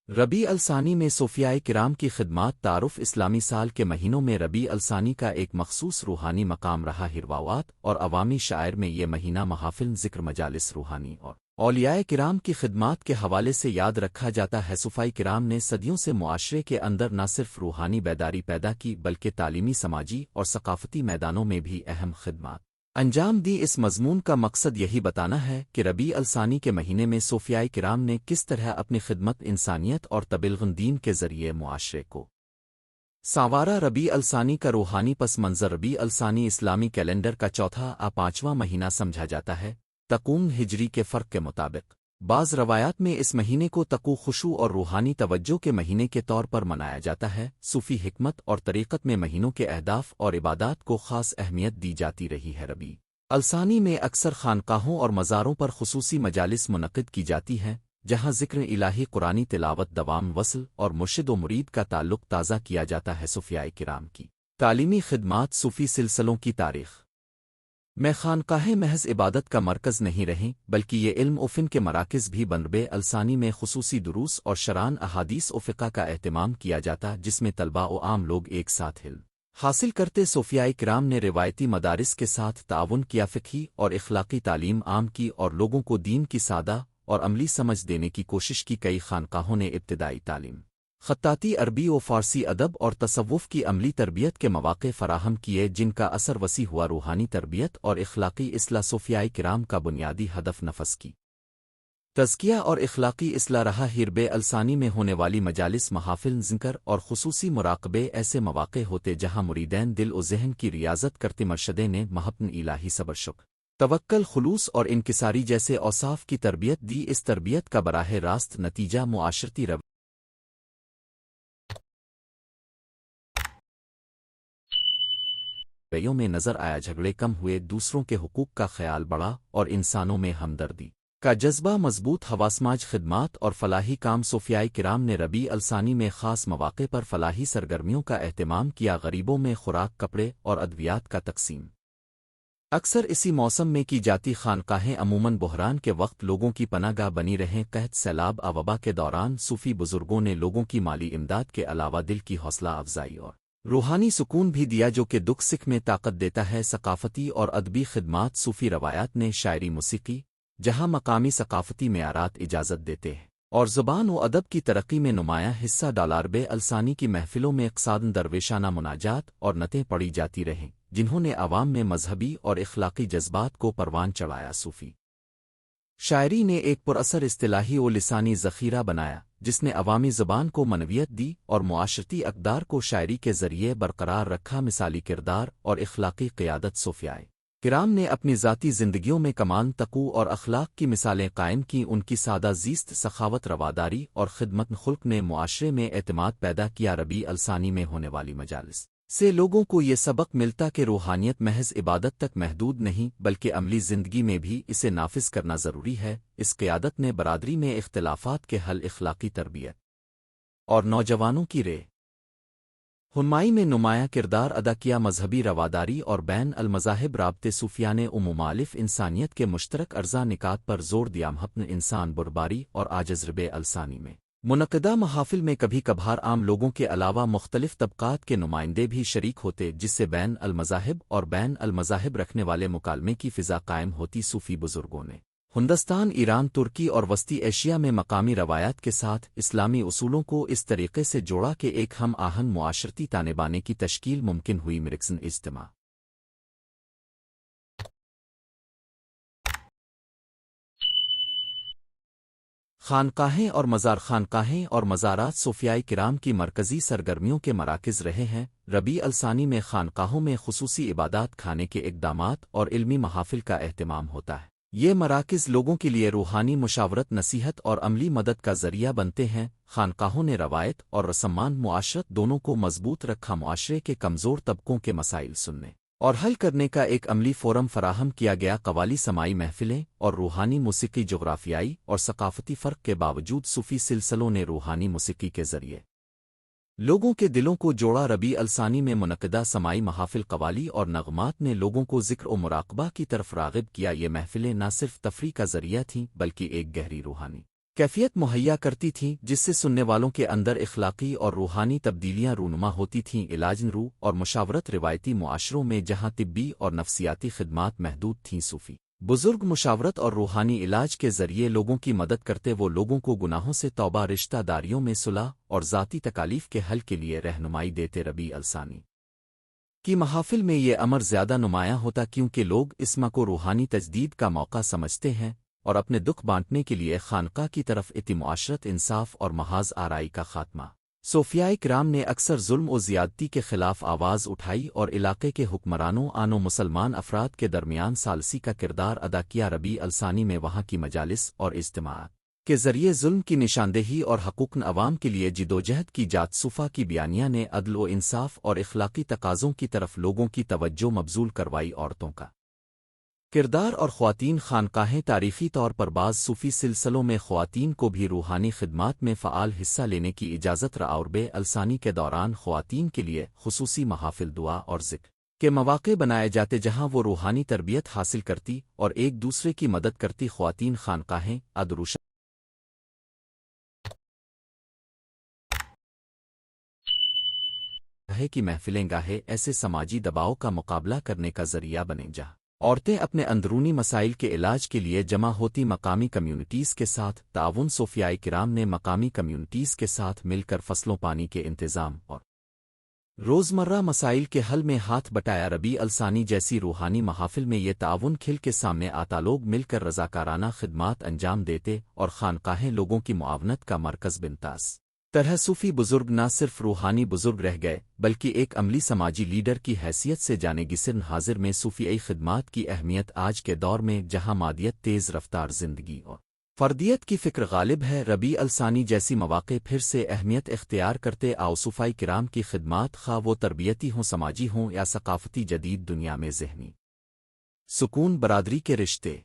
ربیع الثانی میں صوفیائے کرام کی خدمات تعارف اسلامی سال کے مہینوں میں ربیع الثانی کا ایک مخصوص روحانی مقام رہا ہرواوات اور عوامی شاعر میں یہ مہینہ محافل ذکر مجالس روحانی اور اولیاء کرام کی خدمات کے حوالے سے یاد رکھا جاتا ہے صوفیائے کرام نے صدیوں سے معاشرے کے اندر نہ صرف روحانی بیداری پیدا کی بلکہ تعلیمی سماجی اور ثقافتی میدانوں میں بھی اہم خدمات انجام دی اس مضمون کا مقصد یہی بتانا ہے کہ ربیع الثانی کے مہینے میں صوفیائے کرام نے کس طرح اپنی خدمت انسانیت اور تبلیغ دین کے ذریعے معاشرے کو سانوارا ربیع الثانی کا روحانی پس منظر ربیع الثانی اسلامی کیلنڈر کا چوتھا پانچواں مہینہ سمجھا جاتا ہے تقویم ہجری کے فرق کے مطابق بعض روایات میں اس مہینے کو تقو خشوع اور روحانی توجہ کے مہینے کے طور پر منایا جاتا ہے صوفی حکمت اور طریقت میں مہینوں کے اہداف اور عبادات کو خاص اہمیت دی جاتی رہی ہے ربیع الثانی میں اکثر خانقاہوں اور مزاروں پر خصوصی مجالس منعقد کی جاتی ہیں جہاں ذکر الہی قرآنی تلاوت دوام وصل اور مرشد و مرید کا تعلق تازہ کیا جاتا ہے صوفیائے کرام کی تعلیمی خدمات صوفی سلسلوں کی تاریخ میں خانقاہیں محض عبادت کا مرکز نہیں رہیں بلکہ یہ علم و فن کے مراکز بھی بن ربیع الثانی میں خصوصی دروس اور شرائع احادیث و فقہ کا اہتمام کیا جاتا جس میں طلباء و عام لوگ ایک ساتھ علم حاصل کرتے صوفیائے کرام نے روایتی مدارس کے ساتھ تعاون کیا فقہی اور اخلاقی تعلیم عام کی اور لوگوں کو دین کی سادہ اور عملی سمجھ دینے کی کوشش کی کئی خانقاہوں نے ابتدائی تعلیم خطاطی عربی و فارسی ادب اور تصوف کی عملی تربیت کے مواقع فراہم کیے جن کا اثر وسیع ہوا روحانی تربیت اور اخلاقی اصلاح صوفیائے کرام کا بنیادی ہدف نفس کی تزکیہ اور اخلاقی اصلاح رہا ربیع الثانی میں ہونے والی مجالس محافل ذکر اور خصوصی مراقبے ایسے مواقع ہوتے جہاں مریدین دل و ذہن کی ریاضت کرتے مرشدے نے محبت الہی صبر شکر توکل خلوص اور انکساری جیسے اوصاف کی تربیت دی اس تربیت کا براہ راست نتیجہ معاشرتی رویوں میں نظر آیا جھگڑے کم ہوئے دوسروں کے حقوق کا خیال بڑھا اور انسانوں میں ہمدردی کا جذبہ مضبوط ہوا سماج خدمات اور فلاحی کام صوفیائے کرام نے ربیع الثانی میں خاص مواقع پر فلاحی سرگرمیوں کا اہتمام کیا غریبوں میں خوراک کپڑے اور ادویات کا تقسیم اکثر اسی موسم میں کی جاتی خانقاہیں عموماً بحران کے وقت لوگوں کی پناہ گاہ بنی رہیں قحط سیلاب وبا کے دوران صوفی بزرگوں نے لوگوں کی مالی امداد کے علاوہ دل کی حوصلہ افزائی اور روحانی سکون بھی دیا جو کہ دکھ سکھ میں طاقت دیتا ہے ثقافتی اور ادبی خدمات صوفی روایات نے شاعری موسیقی جہاں مقامی ثقافتی معیارات اجازت دیتے ہیں اور زبان و ادب کی ترقی میں نمایاں حصہ ڈالا ربیع الثانی کی محفلوں میں اقصاداً درویشانہ مناجات اور نعتیں پڑھی جاتی رہیں جنہوں نے عوام میں مذہبی اور اخلاقی جذبات کو پروان چڑھایا صوفی شاعری نے ایک پراثر اصطلاحی و لسانی ذخیرہ بنایا جس نے عوامی زبان کو منویت دی اور معاشرتی اقدار کو شاعری کے ذریعے برقرار رکھا مثالی کردار اور اخلاقی قیادت صوفیائے کرام نے اپنی ذاتی زندگیوں میں کمال تقوی اور اخلاق کی مثالیں قائم کی ان کی سادہ زیست سخاوت رواداری اور خدمت خلق نے معاشرے میں اعتماد پیدا کیا ربیع الثانی میں ہونے والی مجالس سے لوگوں کو یہ سبق ملتا کہ روحانیت محض عبادت تک محدود نہیں بلکہ عملی زندگی میں بھی اسے نافذ کرنا ضروری ہے اس قیادت نے برادری میں اختلافات کے حل اخلاقی تربیت اور نوجوانوں کی رہنمائی میں نمایاں کردار ادا کیا مذہبی رواداری اور بین المذاہب رابطے صوفیانہ و ممالف انسانیت کے مشترک ارزاں نکات پر زور دیا محبت انسان برباری اور عاجز ربیع الثانی میں منعقدہ محافل میں کبھی کبھار عام لوگوں کے علاوہ مختلف طبقات کے نمائندے بھی شریک ہوتے جس سے بین المذاہب اور بین المذاہب رکھنے والے مکالمے کی فضا قائم ہوتی صوفی بزرگوں نے ہندوستان ایران ترکی اور وسطی ایشیا میں مقامی روایات کے ساتھ اسلامی اصولوں کو اس طریقے سے جوڑا کہ ایک ہم آہنگ معاشرتی تانے بانے کی تشکیل ممکن ہوئی مرکزن اجتماع خانقاہیں اور خانقاہیں اور مزارات صوفیائے کرام کی مرکزی سرگرمیوں کے مراکز رہے ہیں ربیع الثانی میں خانقاہوں میں خصوصی عبادات کھانے کے اقدامات اور علمی محافل کا اہتمام ہوتا ہے یہ مراکز لوگوں کے لیے روحانی مشاورت نصیحت اور عملی مدد کا ذریعہ بنتے ہیں خانقاہوں نے روایت اور رسمان معاشرت دونوں کو مضبوط رکھا معاشرے کے کمزور طبقوں کے مسائل سننے اور حل کرنے کا ایک عملی فورم فراہم کیا گیا۔ قوالی سماعی محفلیں اور روحانی موسیقی جغرافیائی اور ثقافتی فرق کے باوجود صوفی سلسلوں نے روحانی موسیقی کے ذریعے لوگوں کے دلوں کو جوڑا۔ ربیع الثانی میں منعقدہ سماعی محافل قوالی اور نغمات نے لوگوں کو ذکر و مراقبہ کی طرف راغب کیا۔ یہ محفلیں نہ صرف تفریح کا ذریعہ تھیں بلکہ ایک گہری روحانی کیفیت مہیا کرتی تھیں جس سے سننے والوں کے اندر اخلاقی اور روحانی تبدیلیاں رونما ہوتی تھیں۔ علاج رو اور مشاورت روایتی معاشروں میں جہاں طبی اور نفسیاتی خدمات محدود تھیں، صوفی بزرگ مشاورت اور روحانی علاج کے ذریعے لوگوں کی مدد کرتے۔ وہ لوگوں کو گناہوں سے توبہ، رشتہ داریوں میں صلح اور ذاتی تکالیف کے حل کے لیے رہنمائی دیتے۔ ربیع الثانی کی محافل میں یہ امر زیادہ نمایاں ہوتا کیونکہ لوگ اس ماہ کو روحانی تجدید کا موقع سمجھتے ہیں اور اپنے دکھ بانٹنے کے لیے خانقاہ کی طرف معاشرت، انصاف اور محاذ آرائی کا خاتمہ۔ صوفیائے کرام نے اکثر ظلم و زیادتی کے خلاف آواز اٹھائی اور علاقے کے حکمرانوں و مسلمان افراد کے درمیان ثالثی کا کردار ادا کیا۔ ربیع الثانی میں وہاں کی مجالس اور اجتماعات کے ذریعے ظلم کی نشاندہی اور حقوق عوام کے لیے جدوجہد کی جات۔ صوفہ کی بیانیہ نے عدل و انصاف اور اخلاقی تقاضوں کی طرف لوگوں کی توجہ مبذول کروائی۔ عورتوں کا کردار اور خواتین خانقاہیں تاریخی طور پر بعض صوفی سلسلوں میں خواتین کو بھی روحانی خدمات میں فعال حصہ لینے کی اجازت رہا۔ ربیع الثانی کے دوران خواتین کے لیے خصوصی محافل، دعا اور ذکر کے مواقع بنائے جاتے جہاں وہ روحانی تربیت حاصل کرتی اور ایک دوسرے کی مدد کرتی۔ خواتین خانقاہیں ادروشہ کی محفلیں گاہے ایسے سماجی دباؤ کا مقابلہ کرنے کا ذریعہ بنے جہاں عورتیں اپنے اندرونی مسائل کے علاج کے لیے جمع ہوتی۔ مقامی کمیونٹیز کے ساتھ تعاون، صوفیائے کرام نے مقامی کمیونٹیز کے ساتھ مل کر فصلوں، پانی کے انتظام اور روزمرہ مسائل کے حل میں ہاتھ بٹایا۔ ربیع الثانی جیسی روحانی محافل میں یہ تعاون کھل کے سامنے آتا، لوگ مل کر رضاکارانہ خدمات انجام دیتے اور خانقاہیں لوگوں کی معاونت کا مرکز بنتاس طرح صوفی بزرگ نہ صرف روحانی بزرگ رہ گئے بلکہ ایک عملی سماجی لیڈر کی حیثیت سے جانے گسرن۔ حاضر میں صوفیائی خدمات کی اہمیت آج کے دور میں جہاں مادیت، تیز رفتار زندگی اور فردیت کی فکر غالب ہے، ربیع الثانی جیسی مواقع پھر سے اہمیت اختیار کرتے آؤ۔ صوفیائے کرام کی خدمات خواہ وہ تربیتی ہوں، سماجی ہوں یا ثقافتی، جدید دنیا میں ذہنی سکون، برادری کے رشتے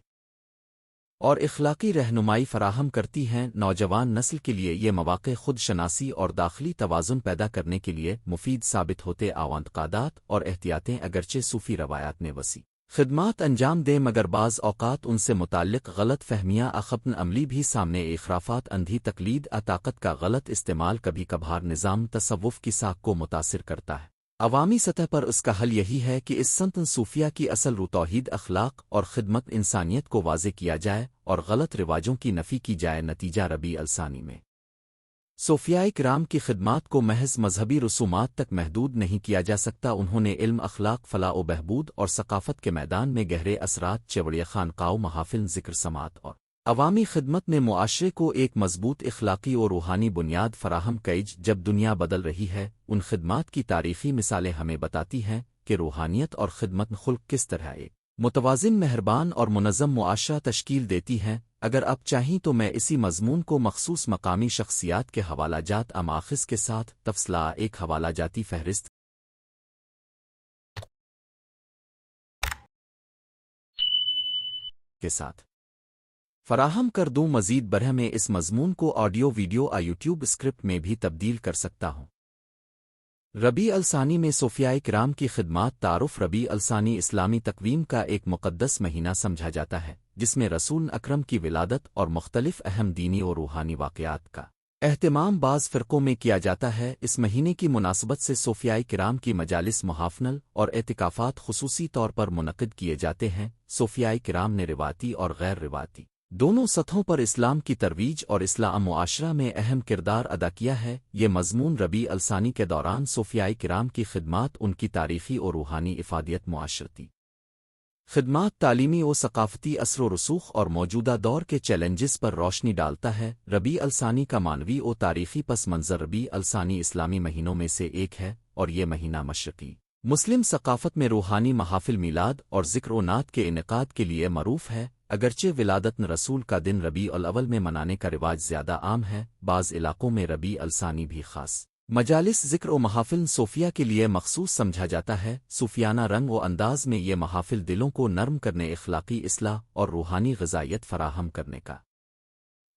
اور اخلاقی رہنمائی فراہم کرتی ہیں۔ نوجوان نسل کے لیے یہ مواقع خود شناسی اور داخلی توازن پیدا کرنے کے لیے مفید ثابت ہوتے۔ اعتقادات اور احتیاطیں اگرچہ صوفی روایات نے وسیع خدمات انجام دیں مگر بعض اوقات ان سے متعلق غلط فہمیاں اخبن عملی بھی سامنے۔ اخرافات، اندھی تقلید، طاقت کا غلط استعمال کبھی کبھار نظام تصوف کی ساکھ کو متاثر کرتا ہے۔ عوامی سطح پر اس کا حل یہی ہے کہ اس سنت صوفیہ کی اصل رو توحید، اخلاق اور خدمت انسانیت کو واضح کیا جائے اور غلط رواجوں کی نفی کی جائے۔ نتیجہ ربیع الثانی میں صوفیائے کرام کی خدمات کو محض مذہبی رسومات تک محدود نہیں کیا جا سکتا، انہوں نے علم، اخلاق، فلاح و بہبود اور ثقافت کے میدان میں گہرے اثرات چھوڑے۔ خانقاہوں، محافل، ذکر، سماعت اور عوامی خدمت نے معاشرے کو ایک مضبوط اخلاقی اور روحانی بنیاد فراہم کی۔ جب دنیا بدل رہی ہے، ان خدمات کی تاریخی مثالیں ہمیں بتاتی ہیں کہ روحانیت اور خدمت خلق کس طرح ایک متوازن، مہربان اور منظم معاشرہ تشکیل دیتی ہیں۔ اگر آپ چاہیں تو میں اسی مضمون کو مخصوص مقامی شخصیات کے حوالہ جات ماخذ کے ساتھ تفصیلا ایک حوالہ جاتی فہرست کے ساتھ فراہم کر دوں۔ مزید برہ میں اس مضمون کو آڈیو ویڈیو یوٹیوب اسکرپٹ میں بھی تبدیل کر سکتا ہوں۔ ربیع الثانی میں صوفیائے کرام کی خدمات۔ تعارف۔ ربیع الثانی اسلامی تقویم کا ایک مقدس مہینہ سمجھا جاتا ہے جس میں رسول اکرم کی ولادت اور مختلف اہم دینی اور روحانی واقعات کا اہتمام بعض فرقوں میں کیا جاتا ہے۔ اس مہینے کی مناسبت سے صوفیائے کرام کی مجالس، محافل اور اعتکافات خصوصی طور پر منعقد کیے جاتے ہیں۔ صوفیائے کرام نے روایتی اور غیر روایتی دونوں سطحوں پر اسلام کی ترویج اور اصلاح معاشرہ میں اہم کردار ادا کیا ہے۔ یہ مضمون ربیع الثانی کے دوران صوفیائے کرام کی خدمات، ان کی تاریخی اور روحانی افادیت، معاشرتی خدمات، تعلیمی و ثقافتی اثر و رسوخ اور موجودہ دور کے چیلنجز پر روشنی ڈالتا ہے۔ ربیع الثانی کا معنوی و تاریخی پس منظر۔ ربیع الثانی اسلامی مہینوں میں سے ایک ہے اور یہ مہینہ مشرقی مسلم ثقافت میں روحانی محافل، میلاد اور ذکر و نعت کے انعقاد کے لیے معروف ہے۔ اگرچہ ولادت رسول کا دن ربیع الاول میں منانے کا رواج زیادہ عام ہے، بعض علاقوں میں ربیع الثانی بھی خاص مجالس ذکر و محافل صوفیہ کے لیے مخصوص سمجھا جاتا ہے۔ صوفیانہ رنگ و انداز میں یہ محافل دلوں کو نرم کرنے، اخلاقی اصلاح اور روحانی غذائیت فراہم کرنے کا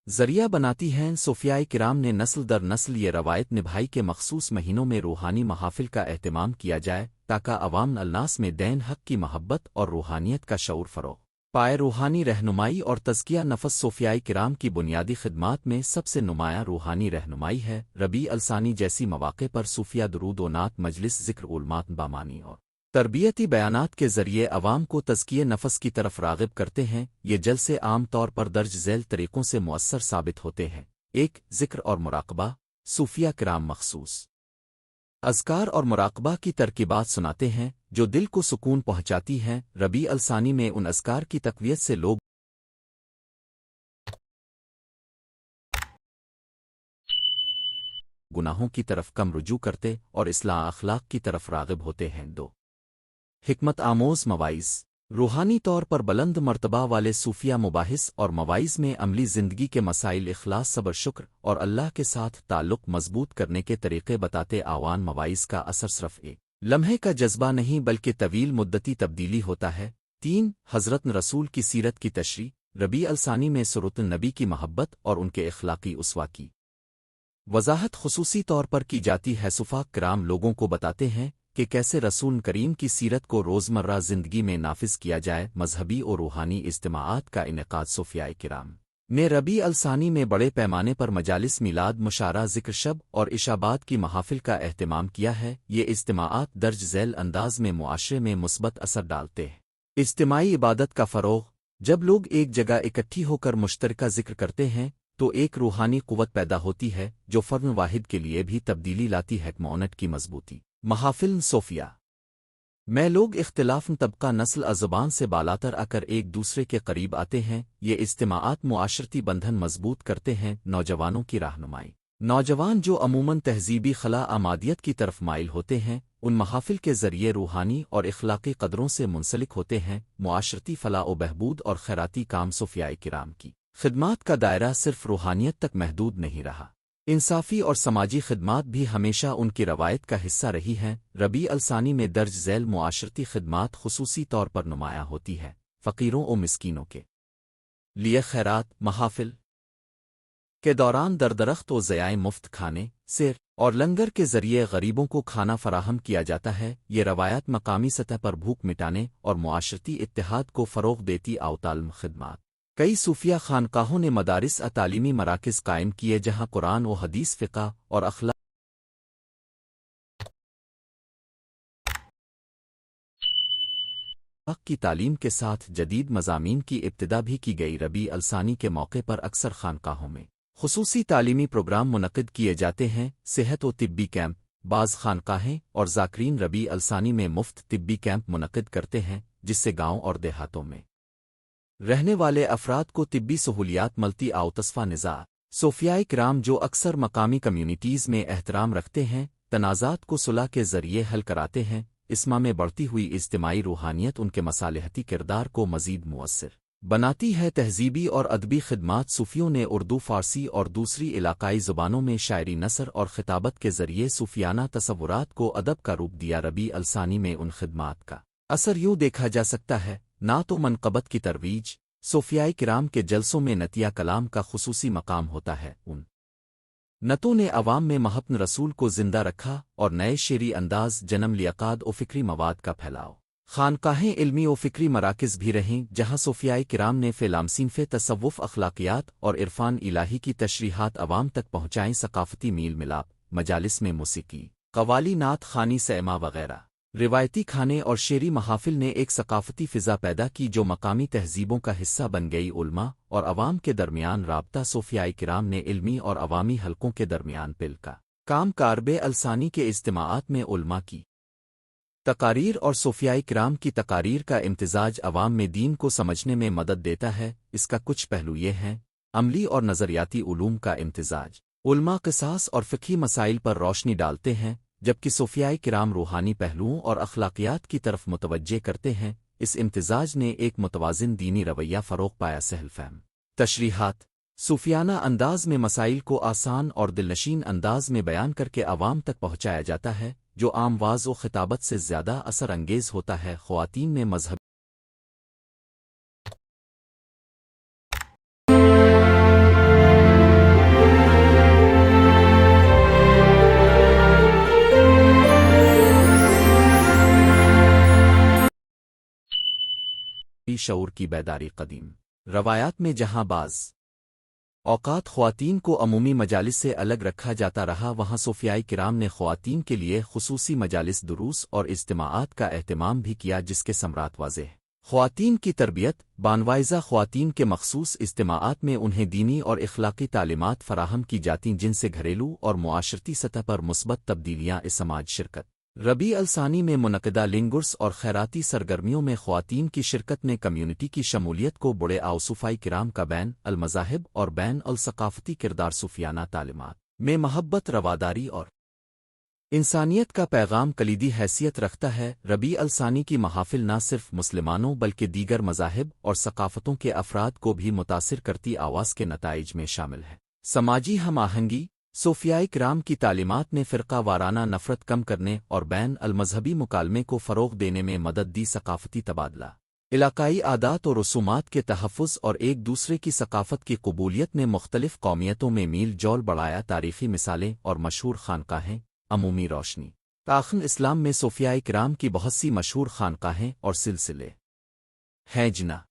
ذریعہ بناتی ہیں۔ صوفیائے کرام نے نسل در نسل یہ روایت نبھائی کہ مخصوص مہینوں میں روحانی محافل کا اہتمام کیا جائے تاکہ عوام الناس میں دین حق کی محبت اور روحانیت کا شعور فروغ پائے۔ روحانی رہنمائی اور تزکیہ نفس صوفیائے کرام کی بنیادی خدمات میں سب سے نمایاں روحانی رہنمائی ہے۔ ربیع الثانی جیسی مواقع پر صوفیہ درود و نعت، مجلس ذکر، علمات بامانی اور تربیتی بیانات کے ذریعے عوام کو تزکیہ نفس کی طرف راغب کرتے ہیں۔ یہ جلسے عام طور پر درج ذیل طریقوں سے مؤثر ثابت ہوتے ہیں۔ 1. ذکر اور مراقبہ۔ صوفیہ کرام مخصوص اذکار اور مراقبہ کی ترکیبات سناتے ہیں جو دل کو سکون پہنچاتی ہیں۔ ربیع الثانی میں ان اذکار کی تقویت سے لوگ گناہوں کی طرف کم رجوع کرتے اور اصلاح اخلاق کی طرف راغب ہوتے ہیں۔ 2. حکمت آموز مواعظ۔ روحانی طور پر بلند مرتبہ والے صوفیہ مباحث اور مواعظ میں عملی زندگی کے مسائل، اخلاص، صبر، شکر اور اللہ کے ساتھ تعلق مضبوط کرنے کے طریقے بتاتے آوان۔ مواعظ کا اثر صرف ایک لمحے کا جذبہ نہیں بلکہ طویل مدتی تبدیلی ہوتا ہے۔ 3. حضرت رسول کی سیرت کی تشریح۔ ربیع الثانی میں سیرت النبی کی محبت اور ان کے اخلاقی اسوہ کی وضاحت خصوصی طور پر کی جاتی ہے۔ صوفیاء کرام لوگوں کو بتاتے ہیں کہ کیسے رسول کریم کی سیرت کو روزمرہ زندگی میں نافذ کیا جائے۔ مذہبی اور روحانی اجتماعات کا انعقاد۔ صوفیائے کرام نے ربیع الثانی میں بڑے پیمانے پر مجالس میلاد، مشاعرہ، ذکر شب اور اشابات کی محافل کا اہتمام کیا ہے۔ یہ اجتماعات درج ذیل انداز میں معاشرے میں مثبت اثر ڈالتے ہیں۔ اجتماعی عبادت کا فروغ۔ جب لوگ ایک جگہ اکٹھی ہو کر مشترکہ ذکر کرتے ہیں تو ایک روحانی قوت پیدا ہوتی ہے جو فرد واحد کے لیے بھی تبدیلی لاتی ہے۔ معونت کی مضبوطی۔ محافل صوفیہ میں لوگ اختلاف طبقہ، نسل اور زبان سے بالاتر آ کر ایک دوسرے کے قریب آتے ہیں۔ یہ اجتماعات معاشرتی بندھن مضبوط کرتے ہیں۔ نوجوانوں کی رہنمائی۔ نوجوان جو عموماً تہذیبی خلا آمادیت کی طرف مائل ہوتے ہیں ان محافل کے ذریعے روحانی اور اخلاقی قدروں سے منسلک ہوتے ہیں۔ معاشرتی فلاح و بہبود اور خیراتی کام۔ صوفیائے کرام کی خدمات کا دائرہ صرف روحانیت تک محدود نہیں رہا، انصافی اور سماجی خدمات بھی ہمیشہ ان کی روایت کا حصہ رہی ہیں۔ ربیع الثانی میں درج ذیل معاشرتی خدمات خصوصی طور پر نمایاں ہوتی ہے۔ فقیروں و مسکینوں کے لیے خیرات۔ محافل کے دوران دردرخت و ضیائع مفت کھانے، سیر اور لنگر کے ذریعے غریبوں کو کھانا فراہم کیا جاتا ہے۔ یہ روایت مقامی سطح پر بھوک مٹانے اور معاشرتی اتحاد کو فروغ دیتی۔ تعلیم خدمات۔ کئی صوفیہ خانقاہوں نے مدارس تعلیمی مراکز قائم کیے جہاں قرآن و حدیث، فقہ اور اخلاق کی تعلیم کے ساتھ جدید مضامین کی ابتدا بھی کی گئی۔ ربیع الثانی کے موقع پر اکثر خانقاہوں میں خصوصی تعلیمی پروگرام منعقد کیے جاتے ہیں۔ صحت و طبی کیمپ۔ بعض خانقاہیں اور ذاکرین ربیع الثانی میں مفت طبی کیمپ منعقد کرتے ہیں جس سے گاؤں اور دیہاتوں میں رہنے والے افراد کو طبی سہولیات ملتی۔ تصفیہ نزاع۔ صوفیائے کرام جو اکثر مقامی کمیونٹیز میں احترام رکھتے ہیں تنازعات کو صلح کے ذریعے حل کراتے ہیں۔ اسما میں بڑھتی ہوئی اجتماعی روحانیت ان کے مصالحتی کردار کو مزید مؤثر بناتی ہے۔ تہذیبی اور ادبی خدمات۔ صوفیوں نے اردو، فارسی اور دوسری علاقائی زبانوں میں شاعری، نثر اور خطابت کے ذریعے صوفیانہ تصورات کو ادب کا روپ دیا۔ ربیع الثانی میں ان خدمات کا اثر یوں دیکھا جا سکتا ہے نعت و منقبت کی ترویج۔ صوفیائے کرام کے جلسوں میں نعتیہ کلام کا خصوصی مقام ہوتا ہے۔ ان نعتوں نے عوام میں محبت رسول کو زندہ رکھا اور نئے شعری انداز جنم لیاقاد و فکری مواد کا پھیلاؤ۔ خانقاہیں علمی و فکری مراکز بھی رہیں جہاں صوفیائے کرام نے فے تصوف، اخلاقیات اور عرفان الہی کی تشریحات عوام تک پہنچائیں۔ ثقافتی میل ملاپ۔ مجالس میں موسیقی، قوالی، نعت خوانی، سیما وغیرہ روایتی کھانے اور شعری محافل نے ایک ثقافتی فضا پیدا کی جو مقامی تہذیبوں کا حصہ بن گئی۔ علماء اور عوام کے درمیان رابطہ۔ صوفیائے کرام نے علمی اور عوامی حلقوں کے درمیان پل کا کام کیا۔ ربیع الثانی کے اجتماعات میں علماء کی تقاریر اور صوفیائے کرام کی تقاریر کا امتزاج عوام میں دین کو سمجھنے میں مدد دیتا ہے۔ اس کا کچھ پہلو یہ ہیں: عملی اور نظریاتی علوم کا امتزاج۔ علماء قصاص اور فقہی مسائل پر روشنی ڈالتے ہیں جبکہ صوفیائے کرام روحانی پہلوؤں اور اخلاقیات کی طرف متوجہ کرتے ہیں۔ اس امتزاج نے ایک متوازن دینی رویہ فروغ پایا۔ سہل فہم تشریحات۔ صوفیانہ انداز میں مسائل کو آسان اور دلنشین انداز میں بیان کر کے عوام تک پہنچایا جاتا ہے، جو عام واز و خطابت سے زیادہ اثر انگیز ہوتا ہے۔ خواتین میں مذہب شعور کی بیداری قدیم روایات میں جہاں بعض اوقات خواتین کو عمومی مجالس سے الگ رکھا جاتا رہا، وہاں صوفیاء کرام نے خواتین کے لیے خصوصی مجالس، دروس اور اجتماعات کا اہتمام بھی کیا، جس کے ثمرات واضح ہیں۔ خواتین کی تربیت بانوائزہ خواتین کے مخصوص اجتماعات میں انہیں دینی اور اخلاقی تعلیمات فراہم کی جاتیں، جن سے گھریلو اور معاشرتی سطح پر مثبت تبدیلیاں سماج شرکت۔ ربیع الثانی میں منعقدہ لنگرس اور خیراتی سرگرمیوں میں خواتین کی شرکت نے کمیونٹی کی شمولیت کو بڑے صوفیاء کرام کا بین المذاہب اور بین الثقافتی کردار صوفیانہ تعلیمات میں محبت، رواداری اور انسانیت کا پیغام کلیدی حیثیت رکھتا ہے۔ ربیع الثانی کی محافل نہ صرف مسلمانوں بلکہ دیگر مذاہب اور ثقافتوں کے افراد کو بھی متاثر کرتی آواز کے نتائج میں شامل ہے۔ سماجی ہم آہنگی صوفیاء کرام کی تعلیمات نے فرقہ وارانہ نفرت کم کرنے اور بین المذہبی مکالمے کو فروغ دینے میں مدد دی۔ ثقافتی تبادلہ علاقائی عادات و رسومات کے تحفظ اور ایک دوسرے کی ثقافت کی قبولیت نے مختلف قومیتوں میں میل جول بڑھایا۔ تاریخی مثالیں اور مشہور خانقاہیں عمومی روشنی تاخن اسلام میں صوفیاء کرام کی بہت سی مشہور خانقاہیں اور سلسلے ہیں، جنہاں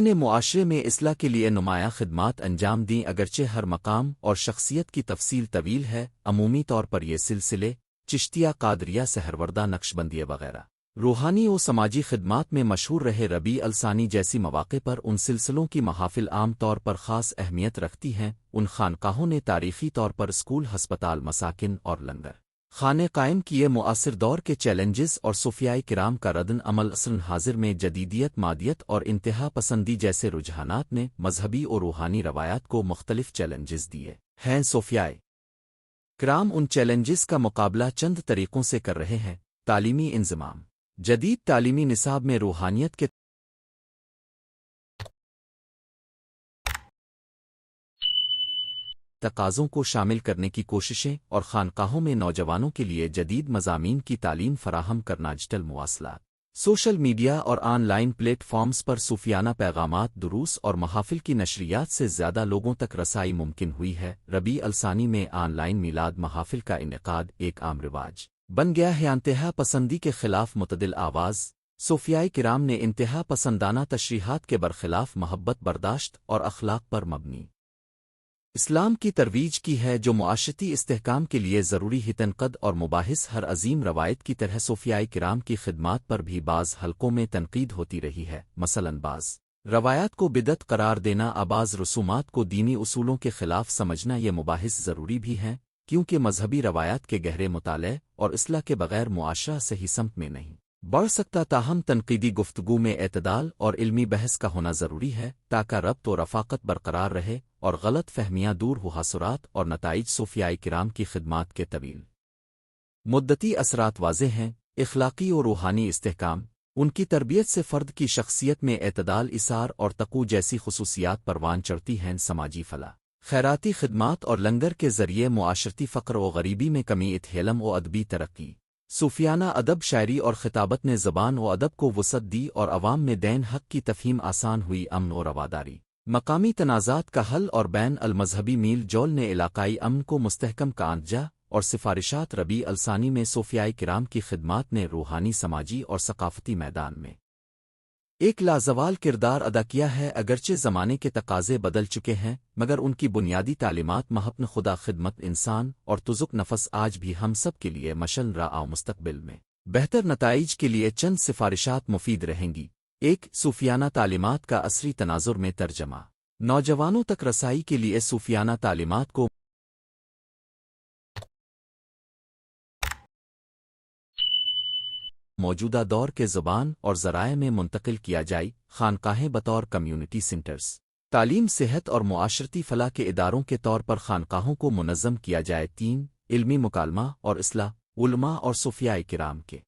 نے معاشرے میں اصلاح کے لیے نمایاں خدمات انجام دیں، اگرچہ ہر مقام اور شخصیت کی تفصیل طویل ہے۔ عمومی طور پر یہ سلسلے چشتیہ، قادریہ، سہروردہ، نقشبندیہ وغیرہ روحانی و سماجی خدمات میں مشہور رہے۔ ربیع الثانی جیسی مواقع پر ان سلسلوں کی محافل عام طور پر خاص اہمیت رکھتی ہیں۔ ان خانقاہوں نے تاریخی طور پر اسکول، ہسپتال، مساکن اور لنگر خانے قائم کیے۔ معاصر دور کے چیلنجز اور صوفیاء کرام کا ردن عمل عصر حاضر میں جدیدیت، مادیت اور انتہا پسندی جیسے رجحانات نے مذہبی اور روحانی روایات کو مختلف چیلنجز دیے ہیں۔ صوفیاء کرام ان چیلنجز کا مقابلہ چند طریقوں سے کر رہے ہیں: تعلیمی انضمام جدید تعلیمی نصاب میں روحانیت کے تقاضوں کو شامل کرنے کی کوششیں اور خانقاہوں میں نوجوانوں کے لیے جدید مضامین کی تعلیم فراہم کرنا۔ ڈیجیٹل مواصلات، سوشل میڈیا اور آن لائن پلیٹ فارمز پر صوفیانہ پیغامات، دروس اور محافل کی نشریات سے زیادہ لوگوں تک رسائی ممکن ہوئی ہے۔ ربیع الثانی میں آن لائن میلاد محافل کا انعقاد ایک عام رواج بن گیا ہے۔ انتہا پسندی کے خلاف متعدل آواز صوفیاء کرام نے انتہا پسندانہ تشریحات کے برخلاف محبت، برداشت اور اخلاق پر مبنی اسلام کی ترویج کی ہے، جو معاشرتی استحکام کے لیے ضروری ہے۔ تنقد اور مباحث ہر عظیم روایت کی طرح صوفیاء کرام کی خدمات پر بھی بعض حلقوں میں تنقید ہوتی رہی ہے، مثلاً بعض روایات کو بدعت قرار دینا، بعض رسومات کو دینی اصولوں کے خلاف سمجھنا۔ یہ مباحث ضروری بھی ہیں کیونکہ مذہبی روایات کے گہرے مطالعے اور اصلاح کے بغیر معاشرہ صحیح سمت میں نہیں بڑھ سکتا۔ تاہم تنقیدی گفتگو میں اعتدال اور علمی بحث کا ہونا ضروری ہے تاکہ ربط و رفاقت برقرار رہے اور غلط فہمیاں دور ہو۔ حاصلات اور نتائج صوفیاء کرام کی خدمات کے طویل مدتی اثرات واضح ہیں۔ اخلاقی و روحانی استحکام ان کی تربیت سے فرد کی شخصیت میں اعتدال، ایثار اور تقوی جیسی خصوصیات پروان چڑھتی ہیں۔ سماجی فلاح، خیراتی خدمات اور لنگر کے ذریعے معاشرتی فقر و غریبی میں کمی، علم و ادبی ترقی۔ صوفیانہ ادب، شاعری اور خطابت نے زبان و ادب کو وسعت دی اور عوام میں دین حق کی تفہیم آسان ہوئی۔ امن و رواداری، مقامی تنازعات کا حل اور بین المذہبی میل جول نے علاقائی امن کو مستحکم کا آنجا اور سفارشات۔ ربیع الثانی میں صوفیاء کرام کی خدمات نے روحانی، سماجی اور ثقافتی میدان میں ایک لازوال کردار ادا کیا ہے۔ اگرچہ زمانے کے تقاضے بدل چکے ہیں، مگر ان کی بنیادی تعلیمات، محبت خدا، خدمت انسان اور تزک نفس آج بھی ہم سب کے لیے مشعل راہ مستقبل میں بہتر نتائج کے لیے چند سفارشات مفید رہیں گی۔ ایک، صوفیانہ تعلیمات کا عصری تناظر میں ترجمہ۔ نوجوانوں تک رسائی کے لیے صوفیانہ تعلیمات کو موجودہ دور کے زبان اور ذرائع میں منتقل کیا جائے۔ خانقاہیں بطور کمیونٹی سینٹرز، تعلیم، صحت اور معاشرتی فلاح کے اداروں کے طور پر خانقاہوں کو منظم کیا جائے۔ تین، علمی مکالمہ اور اصلاح، علماء اور صوفیاء کرام کے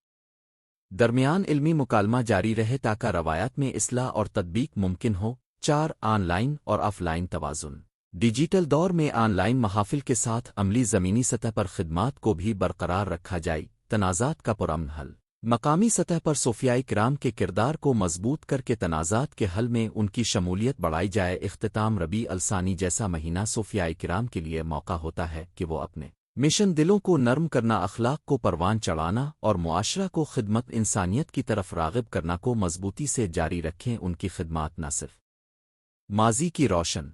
درمیان علمی مکالمہ جاری رہے تاکہ روایات میں اصلاح اور تطبیق ممکن ہو۔ 4 آن لائن اور آف لائن توازن ڈیجیٹل دور میں آن لائن محافل کے ساتھ عملی زمینی سطح پر خدمات کو بھی برقرار رکھا جائے، تنازعات کا پرامن حل مقامی سطح پر صوفیاء کرام کے کردار کو مضبوط کر کے تنازعات کے حل میں ان کی شمولیت بڑھائی جائے۔ اختتام ربیع الثانی جیسا مہینہ صوفیاء کرام کے لیے موقع ہوتا ہے کہ وہ اپنے مشن دلوں کو نرم کرنا، اخلاق کو پروان چڑھانا اور معاشرہ کو خدمت انسانیت کی طرف راغب کرنا کو مضبوطی سے جاری رکھیں۔ ان کی خدمات نہ صرف ماضی کی روشن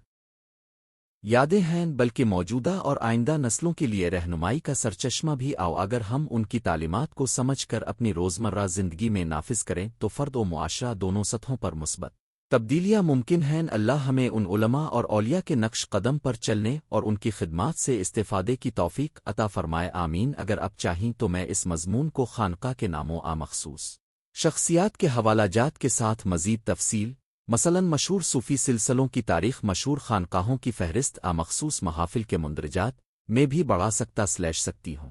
یادیں ہیں بلکہ موجودہ اور آئندہ نسلوں کے لیے رہنمائی کا سرچشمہ بھی۔ آؤ اگر ہم ان کی تعلیمات کو سمجھ کر اپنی روزمرہ زندگی میں نافذ کریں تو فرد و معاشرہ دونوں سطحوں پر مثبت تبدیلیاں ممکن ہیں۔ اللہ ہمیں ان علماء اور اولیاء کے نقش قدم پر چلنے اور ان کی خدمات سے استفادے کی توفیق عطا فرمائے، آمین۔ اگر اب چاہیں تو میں اس مضمون کو خانقاہ کے ناموں مخصوص شخصیات کے حوالہ جات کے ساتھ مزید تفصیل، مثلا مشہور صوفی سلسلوں کی تاریخ، مشہور خانقاہوں کی فہرست، مخصوص محافل کے مندرجات میں بھی بڑھا سکتی ہوں۔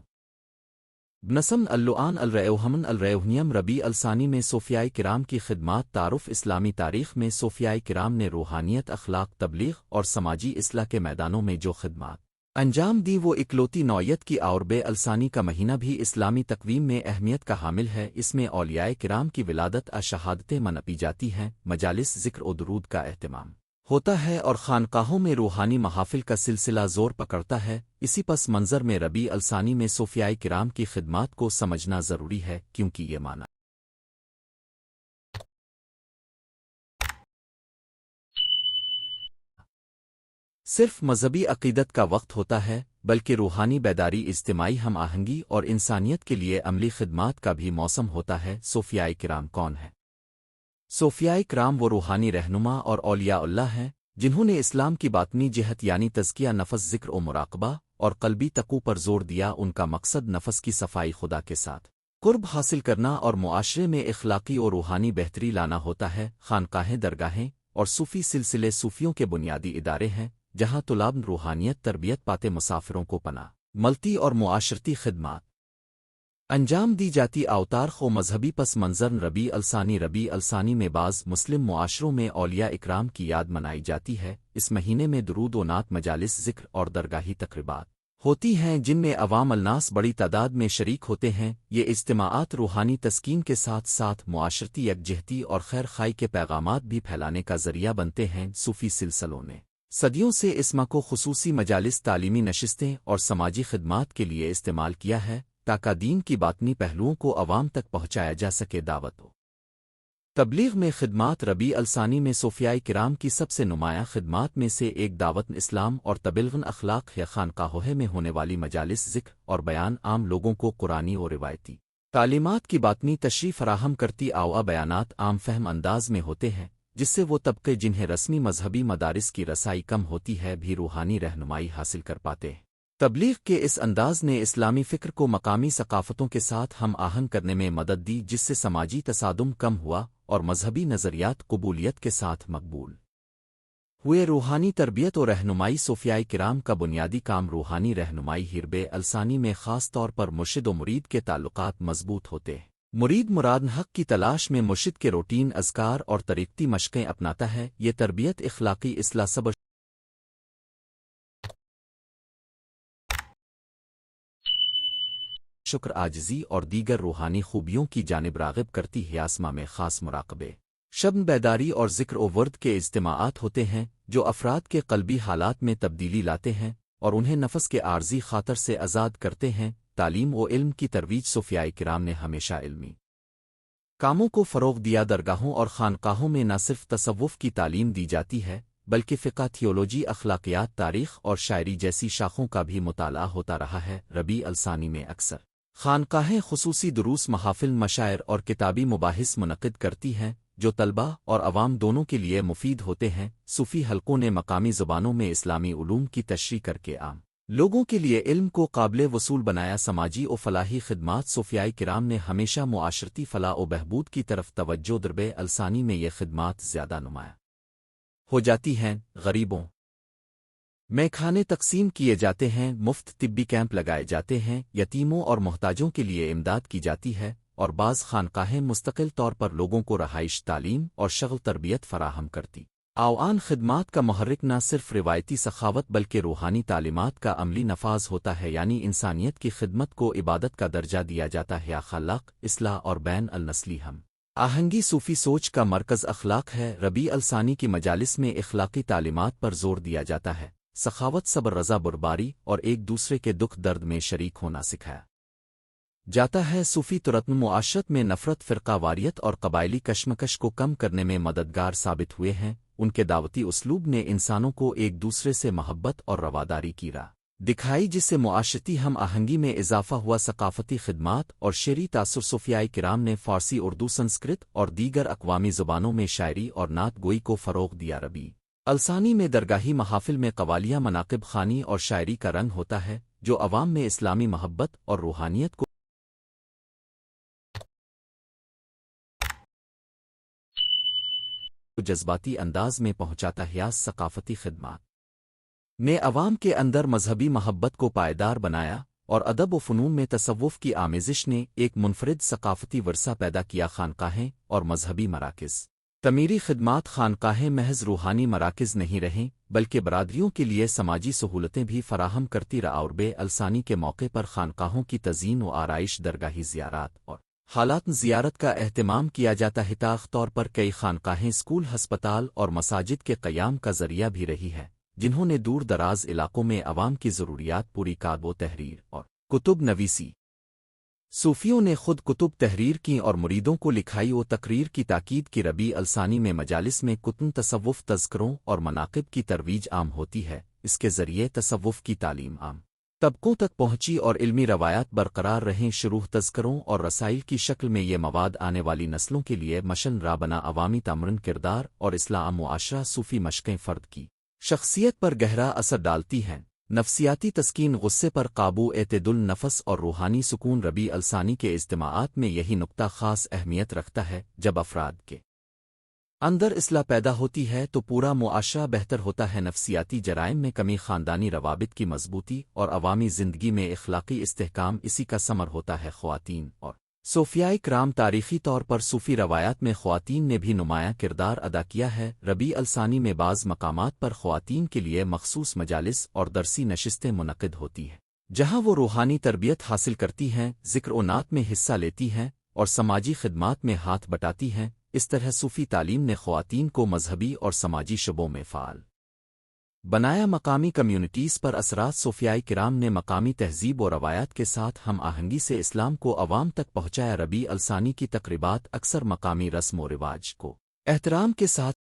بنسم اللعان الریوہمن الریوہنیم ربیع الثانی میں صوفیاء کرام کی خدمات۔ تعارف اسلامی تاریخ میں صوفیاء کرام نے روحانیت، اخلاق، تبلیغ اور سماجی اصلاح کے میدانوں میں جو خدمات انجام دی وہ اکلوتی نوعیت کی، اور ربیع الثانی کا مہینہ بھی اسلامی تقویم میں اہمیت کا حامل ہے۔ اس میں اولیاء کرام کی ولادت شہادتیں منپی جاتی ہیں، مجالس ذکر و درود کا اہتمام ہوتا ہے اور خانقاہوں میں روحانی محافل کا سلسلہ زور پکڑتا ہے۔ اسی پس منظر میں ربیع الثانی میں صوفیاء کرام کی خدمات کو سمجھنا ضروری ہے، کیونکہ یہ معنی صرف مذہبی عقیدت کا وقت ہوتا ہے، بلکہ روحانی بیداری، اجتماعی ہم آہنگی اور انسانیت کے لیے عملی خدمات کا بھی موسم ہوتا ہے۔ صوفیاء کرام کون ہیں؟ صوفیاء کرام وہ روحانی رہنما اور اولیاء اللہ ہیں جنہوں نے اسلام کی باطنی جہت یعنی تزکیہ نفس، ذکر و مراقبہ اور قلبی تقوی پر زور دیا۔ ان کا مقصد نفس کی صفائی، خدا کے ساتھ قرب حاصل کرنا اور معاشرے میں اخلاقی اور روحانی بہتری لانا ہوتا ہے۔ خانقاہیں، درگاہیں اور صوفی سلسلے صوفیوں کے بنیادی ادارے ہیں جہاں طلاب روحانیت تربیت پاتے، مسافروں کو پناہ ملتی اور معاشرتی خدمات انجام دی جاتی۔ اوتار و مذہبی پس منظر ربیع الثانی میں بعض مسلم معاشروں میں اولیاء اکرام کی یاد منائی جاتی ہے۔ اس مہینے میں درود و نعت، مجالس ذکر اور درگاہی تقریبات ہوتی ہیں جن میں عوام الناس بڑی تعداد میں شریک ہوتے ہیں۔ یہ اجتماعات روحانی تسکین کے ساتھ ساتھ معاشرتی یکجہتی اور خیر خائی کے پیغامات بھی پھیلانے کا ذریعہ بنتے ہیں۔ صوفی سلسلوں نے صدیوں سے اس ماہ کو خصوصی مجالس، تعلیمی نشستیں اور سماجی خدمات کے لیے استعمال کیا ہے تاکہ دین کی باطنی پہلوؤں کو عوام تک پہنچایا جا سکے۔ دعوت و تبلیغ میں خدمات ربیع الثانی میں صوفیاء کرام کی سب سے نمایاں خدمات میں سے ایک دعوت اسلام اور تبلیغ اخلاق ہے۔ خانقاہوں میں ہونے والی مجالس ذکر اور بیان عام لوگوں کو قرآنی اور روایتی تعلیمات کی باطنی تشریح فراہم کرتی۔ بیانات عام فہم انداز میں ہوتے ہیں جس سے وہ طبقے جنہیں رسمی مذہبی مدارس کی رسائی کم ہوتی ہے بھی روحانی رہنمائی حاصل کر پاتے ہیں۔ تبلیغ کے اس انداز نے اسلامی فکر کو مقامی ثقافتوں کے ساتھ ہم آہنگ کرنے میں مدد دی، جس سے سماجی تصادم کم ہوا اور مذہبی نظریات قبولیت کے ساتھ مقبول ہوئے۔ روحانی تربیت و رہنمائی صوفیاء کرام کا بنیادی کام روحانی رہنمائی ہے۔ ربیع الثانی میں خاص طور پر مرشد و مرید کے تعلقات مضبوط ہوتے ہیں۔ مرید مراد حق کی تلاش میں مرشد کے روٹین، اذکار اور طریقتی مشقیں اپناتا ہے۔ یہ تربیت اخلاقی اصلاح، صبر، شکر، عاجزی اور دیگر روحانی خوبیوں کی جانب راغب کرتی ہے۔ آسما میں خاص مراقبے، شب بیداری اور ذکر و ورد کے اجتماعات ہوتے ہیں جو افراد کے قلبی حالات میں تبدیلی لاتے ہیں اور انہیں نفس کے عارضی خاطر سے آزاد کرتے ہیں۔ تعلیم و علم کی ترویج صوفیاء کرام نے ہمیشہ علمی کاموں کو فروغ دیا۔ درگاہوں اور خانقاہوں میں نہ صرف تصوف کی تعلیم دی جاتی ہے بلکہ فقہ، تھیولوجی، اخلاقیات، تاریخ اور شاعری جیسی شاخوں کا بھی مطالعہ ہوتا رہا ہے۔ ربیع الثانی میں اکثر خانقاہیں خصوصی دروس، محافل، مشاعر اور کتابی مباحث منعقد کرتی ہیں جو طلباء اور عوام دونوں کے لیے مفید ہوتے ہیں۔ صوفی حلقوں نے مقامی زبانوں میں اسلامی علوم کی تشریح کر کے عام لوگوں کے لیے علم کو قابل وصول بنایا۔ سماجی و فلاحی خدمات صوفیاء کرام نے ہمیشہ معاشرتی فلاح و بہبود کی طرف توجہ۔ ربیع الثانی میں یہ خدمات زیادہ نمایاں ہو جاتی ہیں۔ غریبوں میں کھانے تقسیم کیے جاتے ہیں، مفت طبی کیمپ لگائے جاتے ہیں، یتیموں اور محتاجوں کے لیے امداد کی جاتی ہے، اور بعض خانقاہیں مستقل طور پر لوگوں کو رہائش، تعلیم اور شغل تربیت فراہم کرتی آوان خدمات کا محرک نہ صرف روایتی سخاوت بلکہ روحانی تعلیمات کا عملی نفاذ ہوتا ہے، یعنی انسانیت کی خدمت کو عبادت کا درجہ دیا جاتا ہے۔ اخلاق، اصلاح اور بین النسلی ہم آہنگی صوفی سوچ کا مرکز اخلاق ہے۔ ربیع الثانی کی مجالس میں اخلاقی تعلیمات پر زور دیا جاتا ہے، سخاوت، صبر، رضا برباری اور ایک دوسرے کے دکھ درد میں شریک ہونا سکھایا جاتا ہے۔ صوفی ترتم معاشرت میں نفرت، فرقہ واریت اور قبائلی کشمکش کو کم کرنے میں مددگار ثابت ہوئے ہیں۔ ان کے دعوتی اسلوب نے انسانوں کو ایک دوسرے سے محبت اور رواداری کی راہ دکھائی، جس سے معاشرتی ہم آہنگی میں اضافہ ہوا۔ ثقافتی خدمات اور شعری تاثر، صوفیائے کرام نے فارسی، اردو، سنسکرت اور دیگر اقوامی زبانوں میں شاعری اور نعت گوئی کو فروغ دیا۔ ربیع الثانی میں درگاہی محافل میں قوالیاں، مناقب خوانی اور شاعری کا رنگ ہوتا ہے، جو عوام میں اسلامی محبت اور روحانیت کو جذباتی انداز میں پہنچاتا ہے۔ ثقافتی خدمات نے عوام کے اندر مذہبی محبت کو پائیدار بنایا، اور ادب و فنون میں تصوف کی آمیزش نے ایک منفرد ثقافتی ورثہ پیدا کیا۔ خانقاہیں اور مذہبی مراکز تعمیری خدمات، خانقاہیں محض روحانی مراکز نہیں رہیں بلکہ برادریوں کے لیے سماجی سہولتیں بھی فراہم کرتی رہا۔ اور ربیع الثانی کے موقع پر خانقاہوں کی تزئین و آرائش، درگاہی زیارات اور حالات زیارت کا اہتمام کیا جاتا ہے۔ طاق طور پر کئی خانقاہیں اسکول، ہسپتال اور مساجد کے قیام کا ذریعہ بھی رہی ہے، جنہوں نے دور دراز علاقوں میں عوام کی ضروریات پوری کتب و تحریر اور کتب نویسی۔ صوفیوں نے خود کتب تحریر کی اور مریدوں کو لکھائی و تقریر کی تاکید کی۔ ربیع الثانی میں مجالس میں کتن تصوف، تذکروں اور مناقب کی ترویج عام ہوتی ہے۔ اس کے ذریعے تصوف کی تعلیم عام طبقوں تک پہنچی اور علمی روایات برقرار رہیں۔ شروع تذکروں اور رسائل کی شکل میں یہ مواد آنے والی نسلوں کے لیے مشن راہ بنا۔ عوامی تمرن، کردار اور اصلاح معاشرہ۔ صوفی مشقیں فرد کی شخصیت پر گہرا اثر ڈالتی ہیں، نفسیاتی تسکین، غصے پر قابو، اعتدال نفس اور روحانی سکون۔ ربیع الثانی کے اجتماعات میں یہی نقطہ خاص اہمیت رکھتا ہے۔ جب افراد کے اندر اصلاح پیدا ہوتی ہے تو پورا معاشرہ بہتر ہوتا ہے۔ نفسیاتی جرائم میں کمی، خاندانی روابط کی مضبوطی اور عوامی زندگی میں اخلاقی استحکام اسی کا ثمر ہوتا ہے۔ خواتین اور صوفیائے کرام، تاریخی طور پر صوفی روایات میں خواتین نے بھی نمایاں کردار ادا کیا ہے۔ ربیع الثانی میں بعض مقامات پر خواتین کے لیے مخصوص مجالس اور درسی نشستیں منعقد ہوتی ہیں، جہاں وہ روحانی تربیت حاصل کرتی ہیں، ذکر و نعت میں حصہ لیتی ہیں اور سماجی خدمات میں ہاتھ بٹاتی ہیں۔ اس طرح صوفی تعلیم نے خواتین کو مذہبی اور سماجی شعبوں میں فعال بنایا۔ مقامی کمیونٹیز پر اثرات، صوفیائے کرام نے مقامی تہذیب و روایات کے ساتھ ہم آہنگی سے اسلام کو عوام تک پہنچایا۔ ربیع الثانی کی تقریبات اکثر مقامی رسم و رواج کو احترام کے ساتھ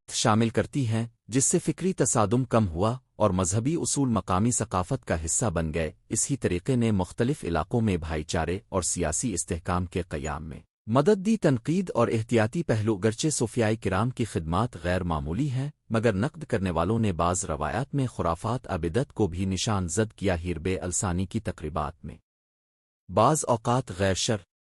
شامل کرتی ہیں، جس سے فکری تصادم کم ہوا اور مذہبی اصول مقامی ثقافت کا حصہ بن گئے۔ اسی طریقے نے مختلف علاقوں میں بھائی چارے اور سیاسی استحکام کے قیام میں مدد دی۔ تنقید اور احتیاطی پہلو، گرچہ صوفیائے کرام کی خدمات غیر معمولی ہیں مگر نقد کرنے والوں نے بعض روایات میں خرافات، عبیدت کو بھی نشان زد کیا۔ ربیع الثانی کی تقریبات میں بعض اوقات غیر شرعی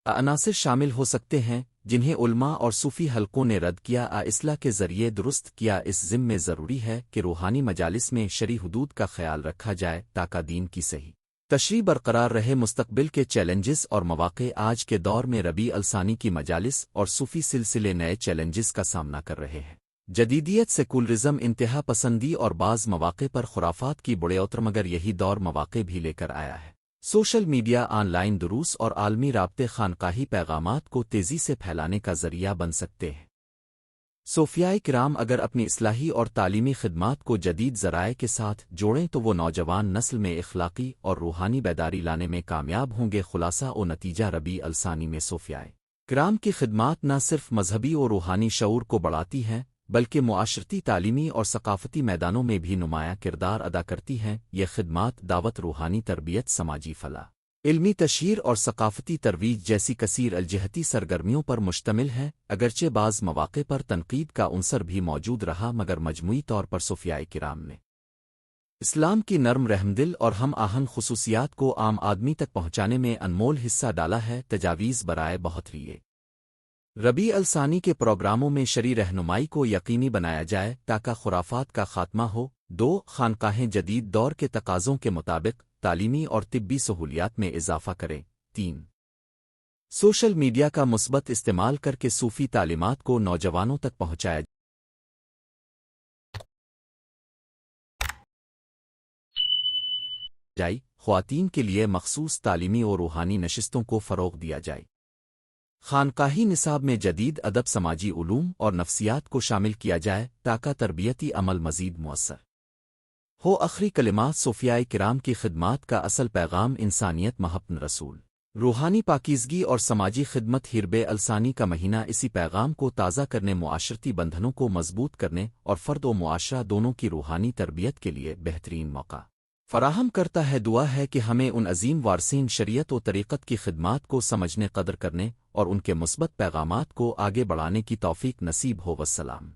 عناصر شامل ہو سکتے ہیں جنہیں علماء اور صوفی حلقوں نے رد کیا، اصلاح کے ذریعے درست کیا۔ اس ضمن میں ضروری ہے کہ روحانی مجالس میں شرعی حدود کا خیال رکھا جائے تاکہ دین کی صحیح تشریح برقرار رہے۔ مستقبل کے چیلنجز اور مواقع، آج کے دور میں ربیع الثانی کی مجالس اور صوفی سلسلے نئے چیلنجز کا سامنا کر رہے ہیں۔ جدیدیت، سیکولرزم، انتہا پسندی اور بعض مواقع پر خرافات کی بڑھوتری، مگر یہی دور مواقع بھی لے کر آیا ہے۔ سوشل میڈیا، آن لائن دروس اور عالمی رابطے خانقاہی پیغامات کو تیزی سے پھیلانے کا ذریعہ بن سکتے ہیں۔ صوفیائے کرام اگر اپنی اصلاحی اور تعلیمی خدمات کو جدید ذرائع کے ساتھ جوڑیں تو وہ نوجوان نسل میں اخلاقی اور روحانی بیداری لانے میں کامیاب ہوں گے۔ خلاصہ و نتیجہ، ربیع الثانی میں صوفیائے کرام کی خدمات نہ صرف مذہبی اور روحانی شعور کو بڑھاتی ہیں بلکہ معاشرتی، تعلیمی اور ثقافتی میدانوں میں بھی نمایاں کردار ادا کرتی ہیں۔ یہ خدمات دعوت، روحانی تربیت، سماجی فلاح، علمی تشہیر اور ثقافتی ترویج جیسی کثیر الجہتی سرگرمیوں پر مشتمل ہے۔ اگرچہ بعض مواقع پر تنقید کا عنصر بھی موجود رہا مگر مجموعی طور پر صوفیائے کرام نے اسلام کی نرم رحمدل اور ہم آہنگ خصوصیات کو عام آدمی تک پہنچانے میں انمول حصہ ڈالا ہے۔ تجاویز برائے بہت ریے ربیع الثانی کے پروگراموں میں شرعی رہنمائی کو یقینی بنایا جائے تاکہ خرافات کا خاتمہ ہو۔ 2 خانقاہیں جدید دور کے تقاضوں کے مطابق تعلیمی اور طبی سہولیات میں اضافہ کریں۔ 3 سوشل میڈیا کا مثبت استعمال کر کے صوفی تعلیمات کو نوجوانوں تک پہنچایا جائے، خواتین کے لیے مخصوص تعلیمی اور روحانی نشستوں کو فروغ دیا جائے، خانقاہی نصاب میں جدید ادب، سماجی علوم اور نفسیات کو شامل کیا جائے تاکہ تربیتی عمل مزید مؤثر ہو۔ آخری کلمات صوفیائے کرام کی خدمات کا اصل پیغام انسانیت، محبت، رسول، روحانی پاکیزگی اور سماجی خدمت۔ ہرب الثانی کا مہینہ اسی پیغام کو تازہ کرنے، معاشرتی بندھنوں کو مضبوط کرنے اور فرد و معاشرہ دونوں کی روحانی تربیت کے لیے بہترین موقع فراہم کرتا ہے۔ دعا ہے کہ ہمیں ان عظیم وارثین شریعت و طریقت کی خدمات کو سمجھنے، قدر کرنے اور ان کے مثبت پیغامات کو آگے بڑھانے کی توفیق نصیب ہو۔ والسلام۔